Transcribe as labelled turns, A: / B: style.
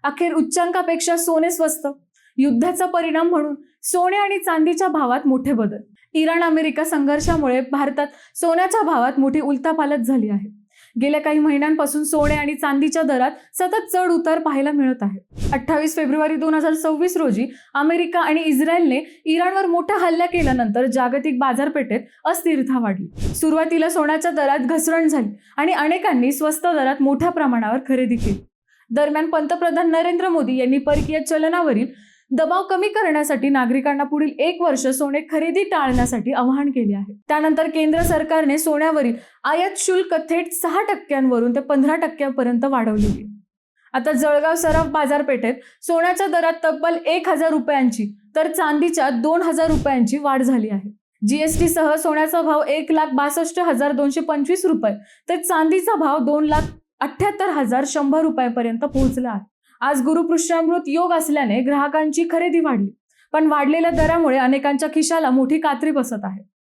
A: अखेर उच्चांकापेक्षा सोने स्वस्त, युद्धाचा परिणाम म्हणून सोने आणि चांदीच्या भावात मोठे बदल. इराण अमेरिका संघर्षामुळे भारतात सोन्याच्या भावात मोठी उलथापालथ झाली आहे. गेल्या काही महिन्यांपासून सोने आणि चांदीच्या दरात सतत चढ उतार पाहायला मिळत आहे. 28 फेब्रुवारी 2026 रोजी अमेरिका आणि इस्रायलने इराणवर मोठा हल्ला केल्यानंतर जागतिक बाजारपेठेत अस्थिरता वाढली. सुरुवातीला सोन्याच्या दरात घसरण झाली आणि अनेकांनी स्वस्त दरात मोठ्या प्रमाणावर खरेदी केली. दरम्यान पंतप्रधान नरेंद्र मोदी यांनी परकीय चलनावरील दबाव कमी करण्यासाठी नागरिकांना पुढील 1 वर्ष सोने खरेदी टाळण्यासाठी आवाहन केले आहे. त्यानंतर केंद्र सरकारने सोन्यावरील आयात शुल्क थेट 6% ते 15% वाढवले आहे. आता जळगाव सराफ बाजारपेठेत सोन्याच्या दरात तब्बल 1,000 रुपयांची तर चांदीच्या 2,000 रुपयांची वाढ झाली आहे. जीएसटी सह सोन्याचा भाव 1,62,225 रुपये तर चांदीचा भाव 2,78,100 रुपयांपर्यंत पोहोचला आहे. आज गुरुपुष्यामृत योग असल्याने ग्राहकांची खरेदी वाढली, पण वाढलेल्या दरामुळे अनेकांच्या खिशाला मोठी कात्री बसत आहे.